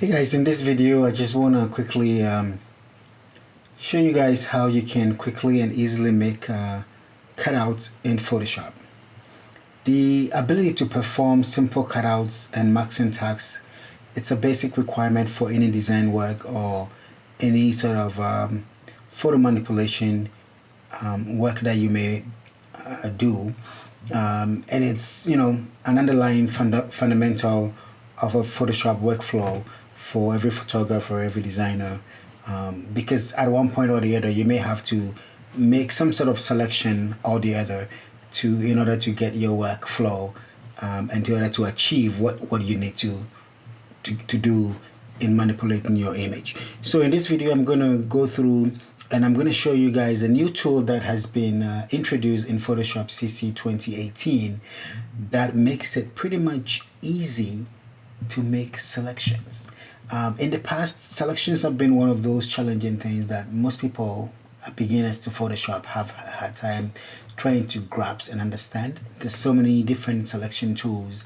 Hey guys, in this video I just want to quickly show you guys how you can quickly and easily make cutouts in Photoshop. The ability to perform simple cutouts and marking tags, it's a basic requirement for any design work or any sort of photo manipulation work that you may do, and it's an underlying fundamental of a Photoshop workflow for every photographer, every designer, because at one point or the other you may have to make some sort of selection or the other in order to get your workflow and in order to achieve what you need to do in manipulating your image. So in this video I'm going to go through and I'm going to show you guys a new tool that has been introduced in Photoshop CC 2018 that makes it pretty much easy to make selections. In the past, selections have been one of those challenging things that most people, beginners to Photoshop, have had time trying to grasp and understand. There's so many different selection tools,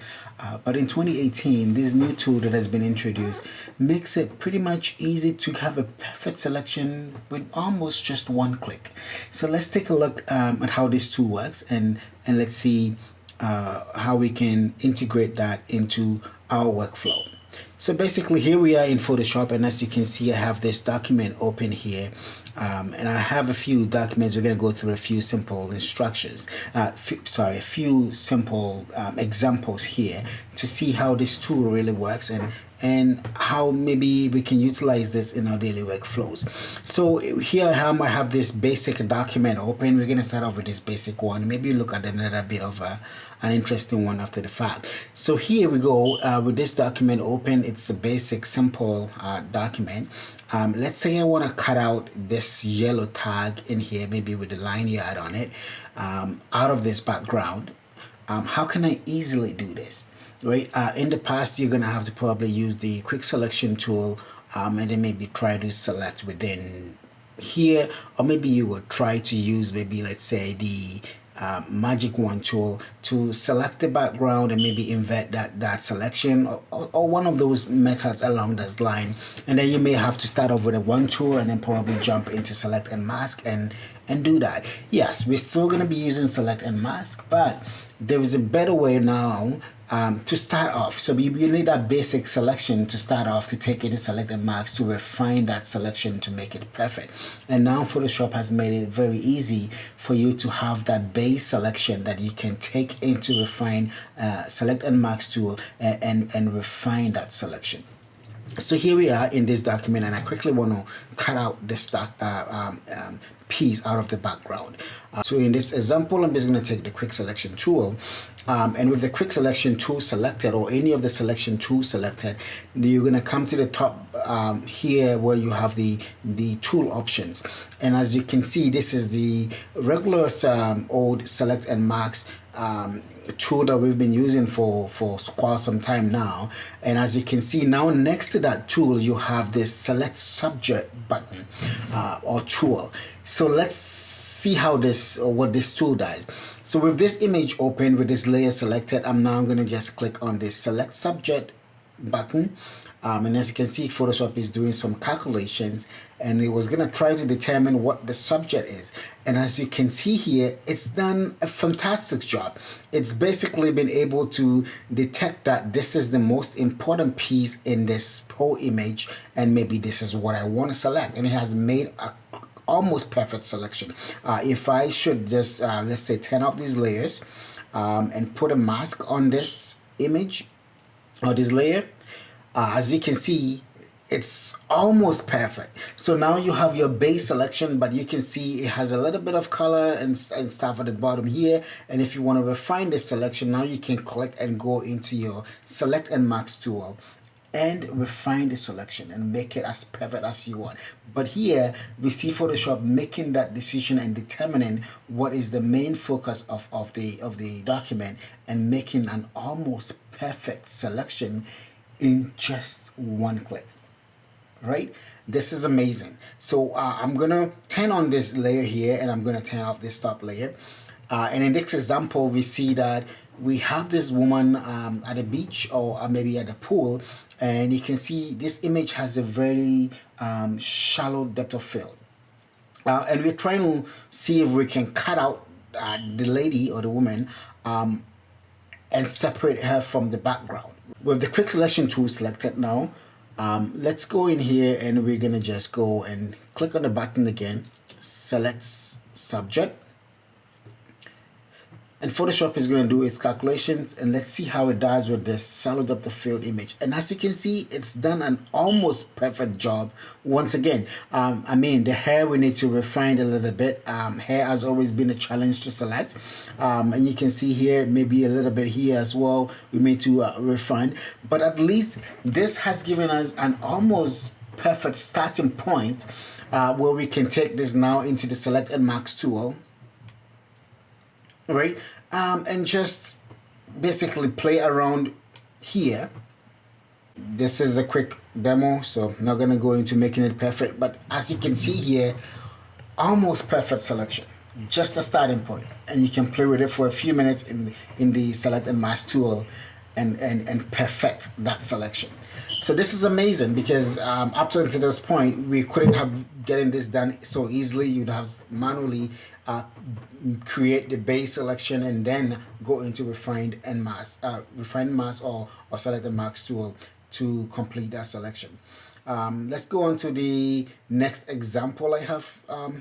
but in 2018 this new tool that has been introduced makes it pretty much easy to have a perfect selection with almost just one click. So let's take a look at how this tool works, and let's see how we can integrate that into our workflow. So basically here we are in Photoshop, and as you can see I have this document open here, and I have a few documents. We're going to go through a few simple instructions, a few simple examples here to see how this tool really works and how maybe we can utilize this in our daily workflows. So here I have this basic document open. We're going to start off with this basic one. Maybe look at another bit of an interesting one after the fact. So here we go with this document open. It's a basic simple document. Let's say I want to cut out this yellow tag in here, maybe with the line yard on it, out of this background. How can I easily do this? Right, in the past you're gonna have to probably use the quick selection tool, and then maybe try to select within here, or maybe you would try to use maybe, let's say, the magic wand tool to select the background and maybe invert that selection, or one of those methods along this line. And then you may have to start off with a one tool and then probably jump into select and mask and do that. Yes, we're still going to be using select and mask, but there is a better way now to start off. So you need that basic selection to start off, to take it to select and mask, to refine that selection to make it perfect. And now Photoshop has made it very easy for you to have that base selection that you can take into refine select and mask tool and refine that selection. So here we are in this document, and I quickly want to cut out this piece out of the background. So in this example, I'm just going to take the quick selection tool, and with the quick selection tool selected, or any of the selection tools selected, you're going to come to the top here where you have the tool options. And as you can see, this is the regular old select and mask tool that we've been using for quite some time now. And as you can see now, next to that tool you have this select subject button or tool. So let's see how what this tool does. So with this image open, with this layer selected, I'm now going to just click on this select subject button. And as you can see, Photoshop is doing some calculations, and it was going to try to determine what the subject is. And as you can see here, it's done a fantastic job. It's basically been able to detect that this is the most important piece in this whole image, and maybe this is what I want to select. And it has made a almost perfect selection. If I should just let's say turn off these layers and put a mask on this image or this layer, as you can see, it's almost perfect. So now you have your base selection, but you can see it has a little bit of color and stuff at the bottom here. And if you want to refine this selection, now you can click and go into your select and mask tool and refine the selection and make it as perfect as you want. But here we see Photoshop making that decision and determining what is the main focus of the document, and making an almost perfect selection in just one click. Right, this is amazing. So I'm gonna turn on this layer here, and I'm gonna turn off this top layer, and in this example we see that we have this woman at a beach or maybe at a pool, and you can see this image has a very shallow depth of field. And we're trying to see if we can cut out the lady or the woman and separate her from the background. With the quick selection tool selected now, let's go in here and we're gonna just go and click on the button again, select subject, and Photoshop is going to do its calculations, and let's see how it does with this shallow depth of field image. And as you can see, it's done an almost perfect job once again. I mean, the hair we need to refine a little bit. Hair has always been a challenge to select, and you can see here maybe a little bit here as well we need to refine, but at least this has given us an almost perfect starting point where we can take this now into the select and mask tool, right, and just basically play around here. This is a quick demo, so I'm not gonna go into making it perfect, but as you can see here, almost perfect selection, just a starting point, and you can play with it for a few minutes in the select and mask tool and perfect that selection. So this is amazing because up to this point we couldn't have getting this done so easily. You'd have manually create the base selection and then go into refined mask or select the mask tool to complete that selection. Let's go on to the next example I have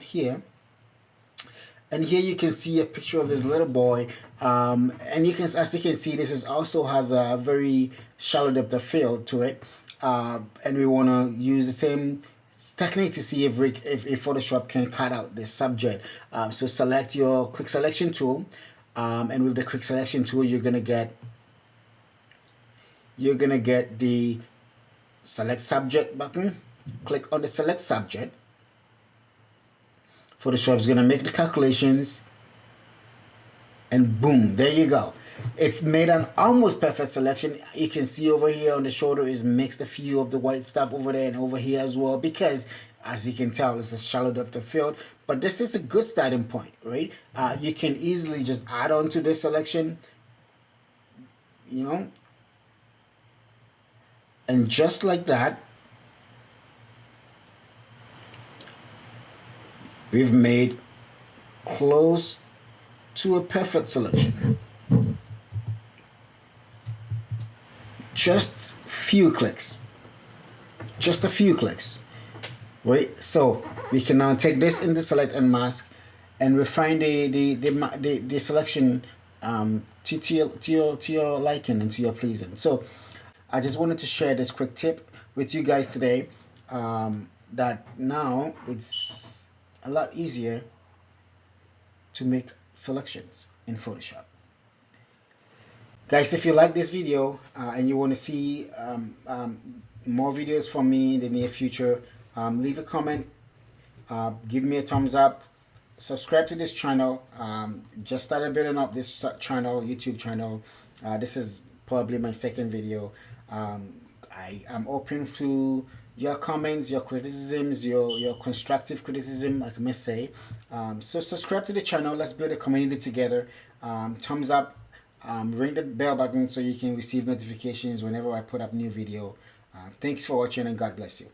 here. And here you can see a picture of this little boy, and you can, as you can see, this is also has a very shallow depth of field to it, and we want to use the same technique to see if Photoshop can cut out the subject. So select your quick selection tool, and with the quick selection tool, you're gonna get the select subject button. Click on the select subject. Photoshop is going to make the calculations, and boom, there you go. It's made an almost perfect selection. You can see over here on the shoulder is mixed a few of the white stuff over there and over here as well, because as you can tell, it's a shallow depth of field, but this is a good starting point, right? You can easily just add on to this selection, you know, and just like that, we've made close to a perfect selection. Just few clicks. Just a few clicks. Right? So we can now take this in the select and mask and refine the selection to your liking and to your pleasing. So I just wanted to share this quick tip with you guys today, that now it's a lot easier to make selections in Photoshop. Guys, if you like this video and you want to see more videos from me in the near future, leave a comment, give me a thumbs up, subscribe to this channel. Just started building up this channel, YouTube channel. This is probably my second video. I am open to your comments, your criticisms, your constructive criticism, I must say. So subscribe to the channel. Let's build a community together. Thumbs up, ring the bell button so you can receive notifications whenever I put up new video. Thanks for watching, and God bless you.